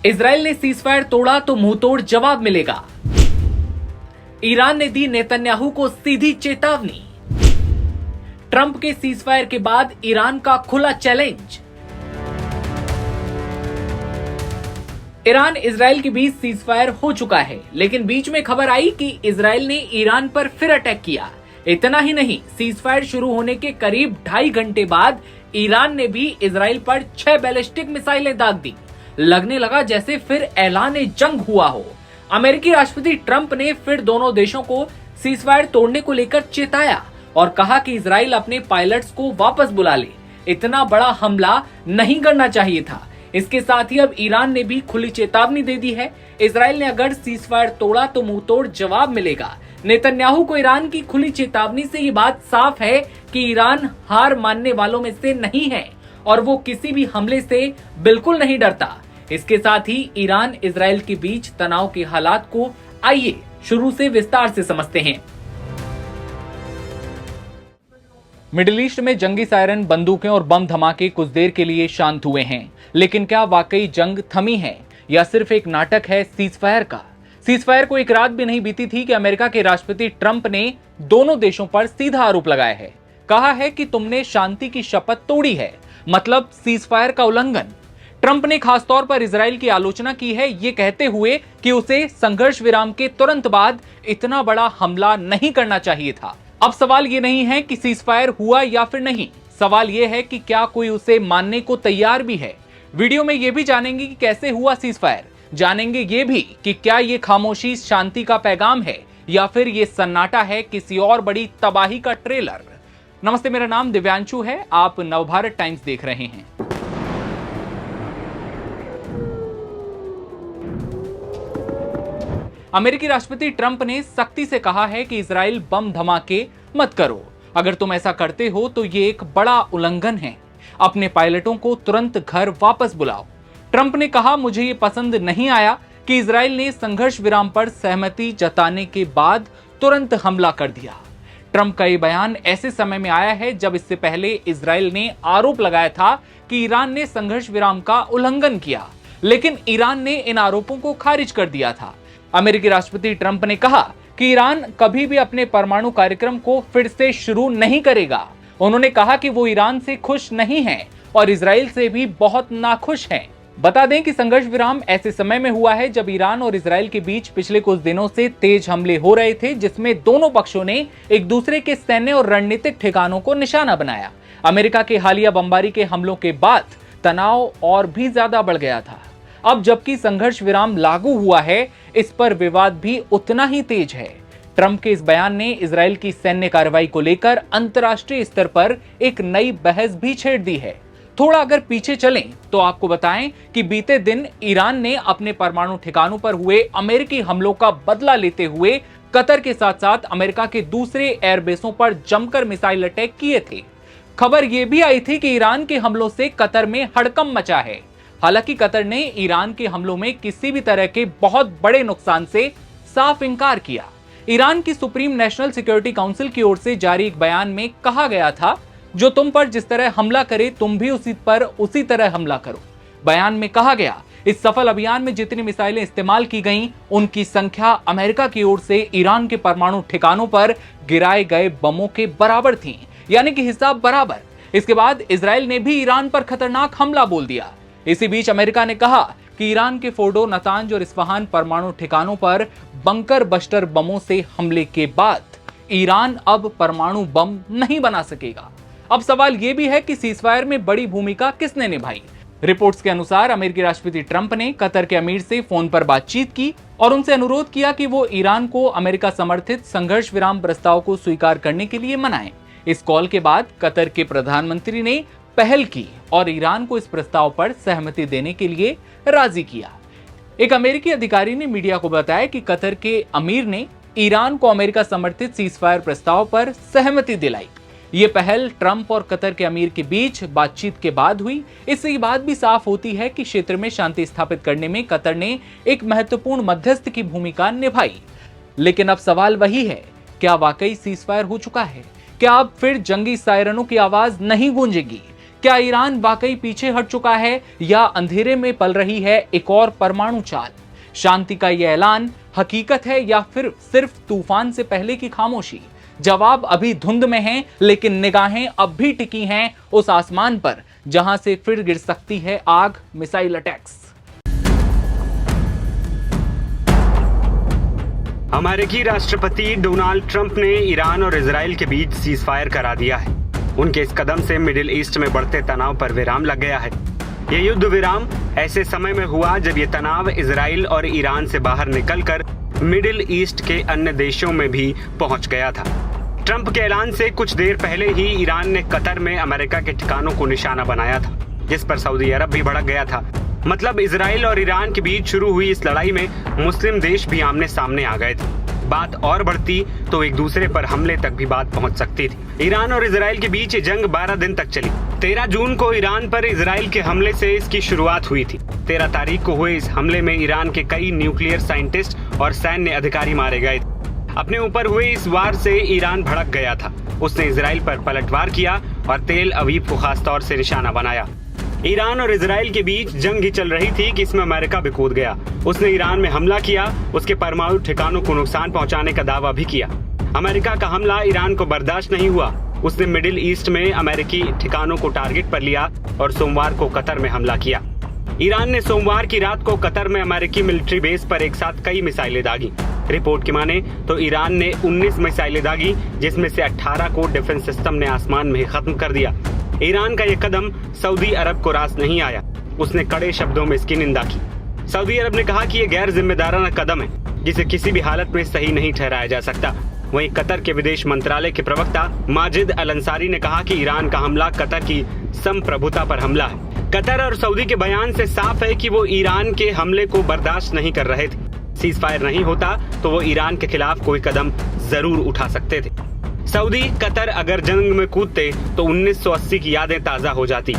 Israel ने ceasefire तोड़ा तो मुंहतोड़ जवाब मिलेगा। ईरान ने दी नेतन्याहू को सीधी चेतावनी। ट्रंप के सीजफायर के बाद ईरान का खुला चैलेंज। ईरान इजराइल के बीच सीजफायर हो चुका है, लेकिन बीच में खबर आई कि इजराइल ने ईरान पर फिर अटैक किया। इतना ही नहीं, सीजफायर शुरू होने के करीब 2.5 घंटे बाद ईरान ने भी इजराइल पर 6 बैलिस्टिक मिसाइलें दाग दी। लगने लगा जैसे फिर ऐलान जंग हुआ हो। अमेरिकी राष्ट्रपति ट्रंप ने फिर दोनों देशों को सीजफायर तोड़ने को लेकर चेताया और कहा कि इजराइल अपने पायलट्स को वापस बुला ले। इतना बड़ा हमला नहीं करना चाहिए था। इसके साथ ही अब ईरान ने भी खुली चेतावनी दे दी है। इजराइल ने अगर सीजफायर तोड़ा तो मुंहतोड़ जवाब मिलेगा। नेतन्याहू को ईरान की खुली चेतावनी से ये बात साफ है कि ईरान हार मानने वालों में से नहीं है और वो किसी भी हमले से बिल्कुल नहीं डरता। इसके साथ ही ईरान इजराइल के बीच तनाव के हालात को आइए शुरू से विस्तार से समझते हैं। मिडिल ईस्ट में जंगी सायरन, बंदूकें और बम धमाके कुछ देर के लिए शांत हुए हैं, लेकिन क्या वाकई जंग थमी है या सिर्फ एक नाटक है सीजफायर का? सीजफायर को एक रात भी नहीं बीती थी कि अमेरिका के राष्ट्रपति ट्रंप ने दोनों देशों पर सीधा आरोप लगाया है। कहा है कि तुमने शांति की शपथ तोड़ी है, मतलब सीजफायर का उल्लंघन। ट्रंप ने खासतौर पर इजराइल की आलोचना की है, ये कहते हुए कि उसे संघर्ष विराम के तुरंत बाद इतना बड़ा हमला नहीं करना चाहिए था। अब सवाल ये नहीं है कि सीजफायर हुआ या फिर नहीं, सवाल ये है कि क्या कोई उसे मानने को तैयार भी है। वीडियो में ये भी जानेंगे कि कैसे हुआ सीजफायर, जानेंगे ये भी कि क्या ये खामोशी शांति का पैगाम है या फिर ये सन्नाटा है किसी और बड़ी तबाही का ट्रेलर। नमस्ते, मेरा नाम दिव्यांशु है, आप नवभारत टाइम्स देख रहे हैं। अमेरिकी राष्ट्रपति ट्रंप ने सख्ती से कहा है कि इजराइल बम धमाके मत करो। अगर तुम ऐसा करते हो तो ये एक बड़ा उल्लंघन है। अपने पायलटों को तुरंत घर वापस बुलाओ। ट्रंप ने कहा, मुझे ये पसंद नहीं आया कि इजराइल ने संघर्ष विराम पर सहमति जताने के बाद तुरंत हमला कर दिया। ट्रंप का ये बयान ऐसे समय में आया है जब इससे पहले इजराइल ने आरोप लगाया था कि ईरान ने संघर्ष विराम का उल्लंघन किया, लेकिन ईरान ने इन आरोपों को खारिज कर दिया था। अमेरिकी राष्ट्रपति ट्रंप ने कहा कि ईरान कभी भी अपने परमाणु कार्यक्रम को फिर से शुरू नहीं करेगा। उन्होंने कहा कि वो ईरान से खुश नहीं है और इजराइल से भी बहुत नाखुश हैं। बता दें कि संघर्ष विराम ऐसे समय में हुआ है जब ईरान और इजराइल के बीच पिछले कुछ दिनों से तेज हमले हो रहे थे, जिसमें दोनों पक्षों ने एक दूसरे के सैन्य और रणनीतिक ठिकानों को निशाना बनाया। अमेरिका के हालिया बमबारी के हमलों के बाद तनाव और भी ज्यादा बढ़ गया था। अब जबकि संघर्ष विराम लागू हुआ है, इस पर विवाद भी उतना ही तेज है। ट्रंप के इस बयान ने इजराइल की सैन्य कार्रवाई को लेकर अंतर्राष्ट्रीय स्तर पर एक नई बहस भी छेड़ दी है। थोड़ा अगर पीछे चलें तो आपको बताएं कि बीते दिन ईरान ने अपने परमाणु ठिकानों पर हुए अमेरिकी हमलों का बदला लेते हुए कतर के साथ साथ अमेरिका के दूसरे एयरबेसों पर जमकर मिसाइल अटैक किए थे। खबर यह भी आई थी कि ईरान के हमलों से कतर में हड़कंप मचा है। हालांकि कतर ने ईरान के हमलों में किसी भी तरह के बहुत बड़े नुकसान से साफ इंकार किया। ईरान की सुप्रीम नेशनल सिक्योरिटी काउंसिल की ओर से जारी एक बयान में कहा गया था, जो तुम पर जिस तरह हमला करे तुम भी उसी पर उसी तरह हमला करो। बयान में कहा गया, इस सफल अभियान में जितनी मिसाइलें इस्तेमाल की गईं, उनकी संख्या अमेरिका की ओर से ईरान के परमाणु ठिकानों पर गिराए गए बमों के बराबर थी, यानी कि हिसाब बराबर। इसके बाद इजराइल ने भी ईरान पर खतरनाक हमला बोल दिया। इसी बीच अमेरिका ने कहा कि ईरान के फोर्डो, नतांज और इस्फहान परमाणु ठिकानों पर बंकर बस्टर बमों से हमले के बाद ईरान अब परमाणु बम नहीं बना सकेगा। अब सवाल यह भी है कि सीजफायर में बड़ी भूमिका किसने निभाई। रिपोर्ट्स के अनुसार अमेरिकी राष्ट्रपति ट्रंप ने कतर के अमीर से फोन पर बातचीत की और उनसे अनुरोध किया कि वो ईरान को अमेरिका समर्थित संघर्ष विराम प्रस्ताव को स्वीकार करने के लिए मनाएं। इस कॉल के बाद कतर के प्रधानमंत्री ने पहल की और ईरान को इस प्रस्ताव पर सहमति देने के लिए राजी किया। एक अमेरिकी अधिकारी ने मीडिया को बताया कि कतर के अमीर ने ईरान को अमेरिका समर्थित सीजफायर प्रस्ताव पर सहमति दिलाई। ये पहल ट्रंप और कतर के अमीर के बीच बातचीत के बाद हुई। इससे ये बात भी साफ होती है कि क्षेत्र में शांति स्थापित करने में कतर ने एक महत्वपूर्ण मध्यस्थ की भूमिका निभाई। लेकिन अब सवाल वही है, क्या वाकई सीजफायर हो चुका है? क्या अब फिर जंगी सायरनों की आवाज नहीं गूंजेगी? क्या ईरान वाकई पीछे हट चुका है या अंधेरे में पल रही है एक और परमाणु चाल? शांति का यह ऐलान हकीकत है या फिर सिर्फ तूफान से पहले की खामोशी? जवाब अभी धुंध में है, लेकिन निगाहें अब भी टिकी हैं उस आसमान पर जहां से फिर गिर सकती है आग, मिसाइल अटैक्स। अमेरिकी राष्ट्रपति डोनाल्ड ट्रंप ने ईरान और इजराइल के बीच सीजफायर करा दिया है। उनके इस कदम से मिडिल ईस्ट में बढ़ते तनाव पर विराम लग गया है। यह युद्ध विराम ऐसे समय में हुआ जब यह तनाव इजराइल और ईरान से बाहर निकलकर मिडिल ईस्ट के अन्य देशों में भी पहुंच गया था। ट्रंप के ऐलान से कुछ देर पहले ही ईरान ने कतर में अमेरिका के ठिकानों को निशाना बनाया था, जिस पर सऊदी अरब भी भड़क गया था। मतलब इजराइल और ईरान के बीच शुरू हुई इस लड़ाई में मुस्लिम देश भी आमने सामने आ गए थे। बात और बढ़ती तो एक दूसरे पर हमले तक भी बात पहुंच सकती थी। ईरान और इजराइल के बीच ये जंग 12 दिन तक चली। 13 जून को ईरान पर इजराइल के हमले से इसकी शुरुआत हुई थी। 13 तारीख को हुए इस हमले में ईरान के कई न्यूक्लियर साइंटिस्ट और सैन्य अधिकारी मारे गए थे। अपने ऊपर हुए इस वार से ईरान भड़क गया था। उसने इजराइल पर पलटवार किया और तेल अवीव को खासतौर से निशाना बनाया। ईरान और इजराइल के बीच जंग ही चल रही थी कि इसमें अमेरिका भी कूद गया। उसने ईरान में हमला किया, उसके परमाणु ठिकानों को नुकसान पहुंचाने का दावा भी किया। अमेरिका का हमला ईरान को बर्दाश्त नहीं हुआ। उसने मिडिल ईस्ट में अमेरिकी ठिकानों को टारगेट पर लिया और सोमवार को कतर में हमला किया। ईरान ने सोमवार की रात को कतर में अमेरिकी मिलिट्री बेस पर एक साथ कई मिसाइलें दागी। रिपोर्ट की माने तो ईरान ने 19 मिसाइलें दागी, जिसमें से 18 को डिफेंस सिस्टम ने आसमान में ही खत्म कर दिया। ईरान का यह कदम सऊदी अरब को रास नहीं आया। उसने कड़े शब्दों में इसकी निंदा की। सऊदी अरब ने कहा कि यह गैर जिम्मेदाराना कदम है, जिसे किसी भी हालत में सही नहीं ठहराया जा सकता। वहीं कतर के विदेश मंत्रालय के प्रवक्ता माजिद अल अंसारी ने कहा कि ईरान का हमला कतर की संप्रभुता पर हमला है। कतर और सऊदी के बयान से साफ है कि वो ईरान के हमले को बर्दाश्त नहीं कर रहे थे। सीज फायर नहीं होता तो वो ईरान के खिलाफ कोई कदम जरूर उठा सकते थे। सऊदी कतर अगर जंग में कूदते तो 1980 की यादें ताजा हो जाती।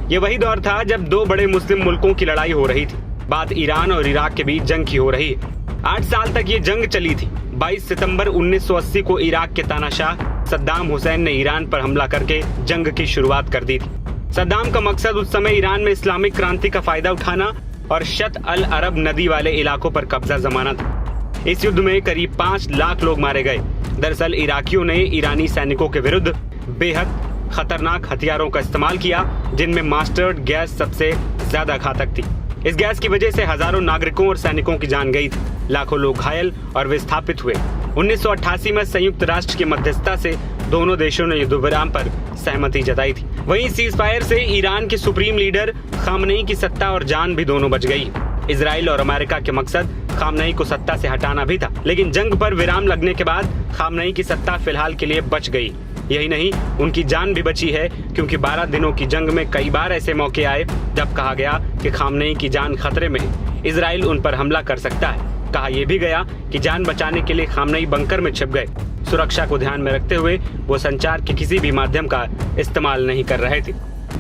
ये वही दौर था जब दो बड़े मुस्लिम मुल्कों की लड़ाई हो रही थी। बात ईरान और इराक के बीच जंग की हो रही है। 8 साल तक ये जंग चली थी। 22 सितंबर 1980 को इराक के तानाशाह सद्दाम हुसैन ने ईरान पर हमला करके जंग की शुरुआत कर दी थी। सद्दाम का मकसद उस समय ईरान में इस्लामिक क्रांति का फायदा उठाना और शत अल अरब नदी वाले इलाकों पर कब्जा जमाना था। इस युद्ध में करीब 5 लाख लोग मारे गए। दरअसल इराकियों ने ईरानी सैनिकों के विरुद्ध बेहद खतरनाक हथियारों का इस्तेमाल किया, जिनमें मास्टर्ड गैस सबसे ज्यादा घातक थी। इस गैस की वजह से हजारों नागरिकों और सैनिकों की जान गई थी। लाखों लोग घायल और विस्थापित हुए। 1988 में संयुक्त राष्ट्र की मध्यस्थता से दोनों देशों ने युद्ध विराम पर सहमति जताई थी। वहीं सीज फायर से ईरान के सुप्रीम लीडर खामनेई की सत्ता और जान भी दोनों बच गई। इजराइल और अमेरिका के मकसद खामनेई को सत्ता से हटाना भी था, लेकिन जंग पर विराम लगने के बाद खामनेई की सत्ता फिलहाल के लिए बच गई। यही नहीं, उनकी जान भी बची है, क्योंकि 12 दिनों की जंग में कई बार ऐसे मौके आए जब कहा गया कि खामनेई की जान खतरे में है, इजराइल उन पर हमला कर सकता है। कहा यह भी गया कि जान बचाने के लिए खामनेई बंकर में छिप गए। सुरक्षा को ध्यान में रखते हुए वो संचार के किसी भी माध्यम का इस्तेमाल नहीं कर रहे थे।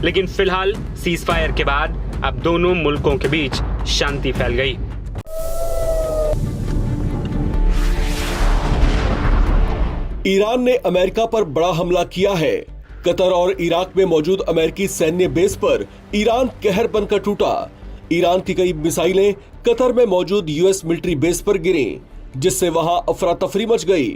लेकिन फिलहाल सीज फायर के बाद अब दोनों मुल्कों के बीच शांति फैल गई। ईरान ने अमेरिका पर बड़ा हमला किया है। कतर और इराक में मौजूद अमेरिकी सैन्य बेस पर ईरान कहर बनकर टूटा। ईरान की कई मिसाइलें कतर में मौजूद यूएस मिलिट्री बेस पर गिरी, जिससे वहां अफरा तफरी मच गई।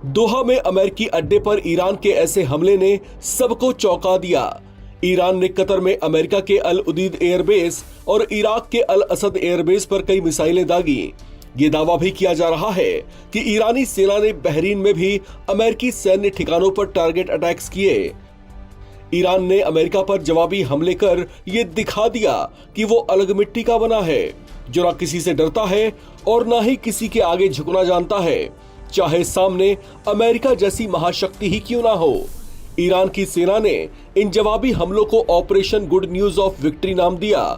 दोहा में अमेरिकी अड्डे पर ईरान के ऐसे हमले ने सबको चौंका दिया। ईरान ने कतर में अमेरिका के अल उदीद एयरबेस और इराक के अल असद एयरबेस पर कई मिसाइलें दागी। ये दावा भी किया जा रहा है कि ईरानी सेना ने बहरीन में भी अमेरिकी सैन्य ठिकानों पर टारगेट अटैक्स किए। ईरान ने अमेरिका पर जवाबी हमले कर ये दिखा दिया कि वो अलग मिट्टी का बना है, जो ना किसी से डरता है और ना ही किसी के आगे झुकना जानता है, चाहे सामने अमेरिका जैसी महाशक्ति ही क्यों ना हो। ईरान की सेना ने इन जवाबी हमलों को operation good news of victory नाम दिया।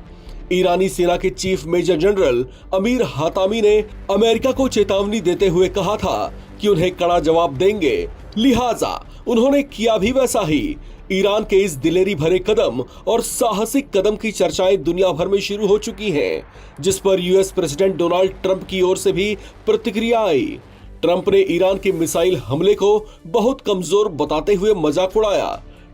ईरानी सेना के चीफ मेजर जनरल अमीर हातामी ने अमेरिका को चेतावनी देते हुए कहा था कि उन्हें कड़ा जवाब देंगे, लिहाजा उन्होंने किया भी वैसा ही। ईरान के इस दिलेरी भरे कदम और साहसिक कदम की चर्चाएं दुनिया भर में शुरू हो चुकी हैं, जिस पर यूएस प्रेसिडेंट डोनाल्ड ट्रंप की ओर से भी प्रतिक्रिया आई। ट्रंप ने ईरान के मिसाइल हमले को बहुत कमजोर बताते हुए मजाक उड़ाया।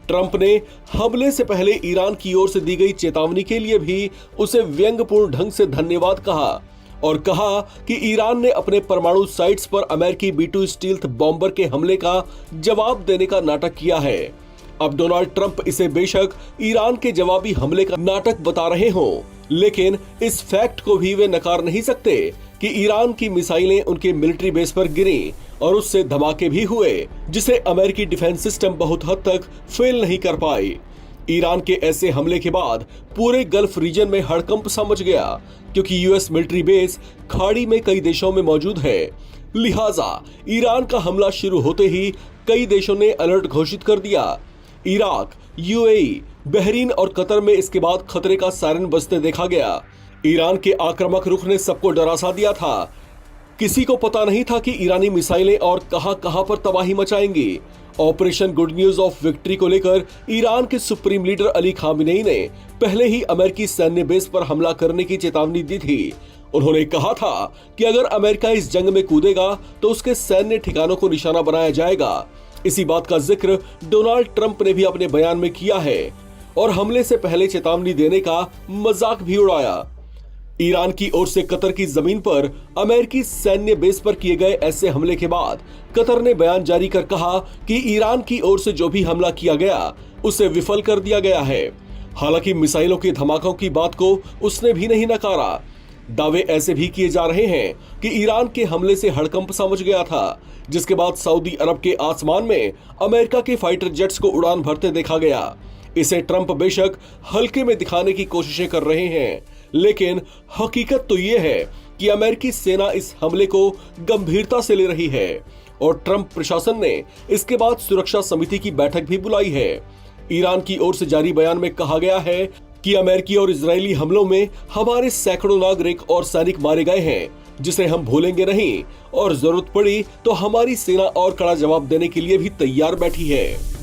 ट्रंप ने हमले से पहले ईरान की ओर से दी गई चेतावनी के लिए भी उसे व्यंग्यपूर्ण ढंग से धन्यवाद कहा और कहा कि ईरान ने अपने परमाणु साइट्स पर अमेरिकी B-2 स्टील्थ बॉम्बर के हमले का जवाब देने का नाटक किया है। अब डोनाल्ड ट्रंप इसे बेशक ईरान के जवाबी हमले का नाटक बता रहे हों, लेकिन इस फैक्ट को भी वे नकार नहीं सकते कि ईरान की मिसाइलें उनके मिलिट्री बेस पर गिरी और उससे धमाके भी हुए, जिसे अमेरिकी डिफेंस सिस्टम बहुत हद तक फेल नहीं कर पाई। ईरान के ऐसे हमले के बाद पूरे गल्फ रीजन में हड़कंप सा मच गया, क्योंकि यूएस मिलिट्री बेस खाड़ी में कई देशों में मौजूद है। लिहाजा ईरान का हमला शुरू होते ही कई देशों ने अलर्ट घोषित कर दिया। इराक, यूएई, बहरीन और कतर में इसके बाद खतरे का सायरन बजते देखा गया। ईरान के आक्रामक रुख ने सबको डरा सा दिया था। किसी को पता नहीं था कि ईरानी मिसाइलें और कहां पर तबाही मचाएंगी। Operation good news of victory को लेकर ईरान के सुप्रीम लीडर अली खामेनेई ने पहले ही अमेरिकी सैन्य बेस पर हमला करने की चेतावनी दी थी। उन्होंने कहा था कि अगर अमेरिका इस जंग में कूदेगा तो उसके सैन्य ठिकानों को निशाना बनाया जाएगा। इसी बात का जिक्र डोनाल्ड ट्रंप ने भी अपने बयान में किया है और हमले से पहले चेतावनी देने का मजाक भी उड़ाया। ईरान की ओर से कतर की जमीन पर अमेरिकी सैन्य बेस पर किए गए ऐसे हमले के बाद कतर ने बयान जारी कर कहा कि ईरान की ओर से जो भी हमला किया गया उसे विफल कर दिया गया है। हालांकि मिसाइलों के धमाकों की बात को उसने भी नहीं नकारा। दावे ऐसे भी किए जा रहे हैं कि ईरान के हमले से हड़कंप सा मच गया था, जिसके बाद सऊदी अरब के आसमान में अमेरिका के फाइटर जेट्स को उड़ान भरते देखा गया। इसे ट्रंप बेशक हल्के में दिखाने की कोशिशें कर रहे हैं, लेकिन हकीकत तो ये है कि अमेरिकी सेना इस हमले को गंभीरता से ले रही है और ट्रंप प्रशासन ने इसके बाद सुरक्षा समिति की बैठक भी बुलाई है। ईरान की ओर से जारी बयान में कहा गया है कि अमेरिकी और इजरायली हमलों में हमारे सैकड़ों नागरिक और सैनिक मारे गए हैं, जिसे हम भूलेंगे नहीं और जरूरत पड़ी तो हमारी सेना और कड़ा जवाब देने के लिए भी तैयार बैठी है।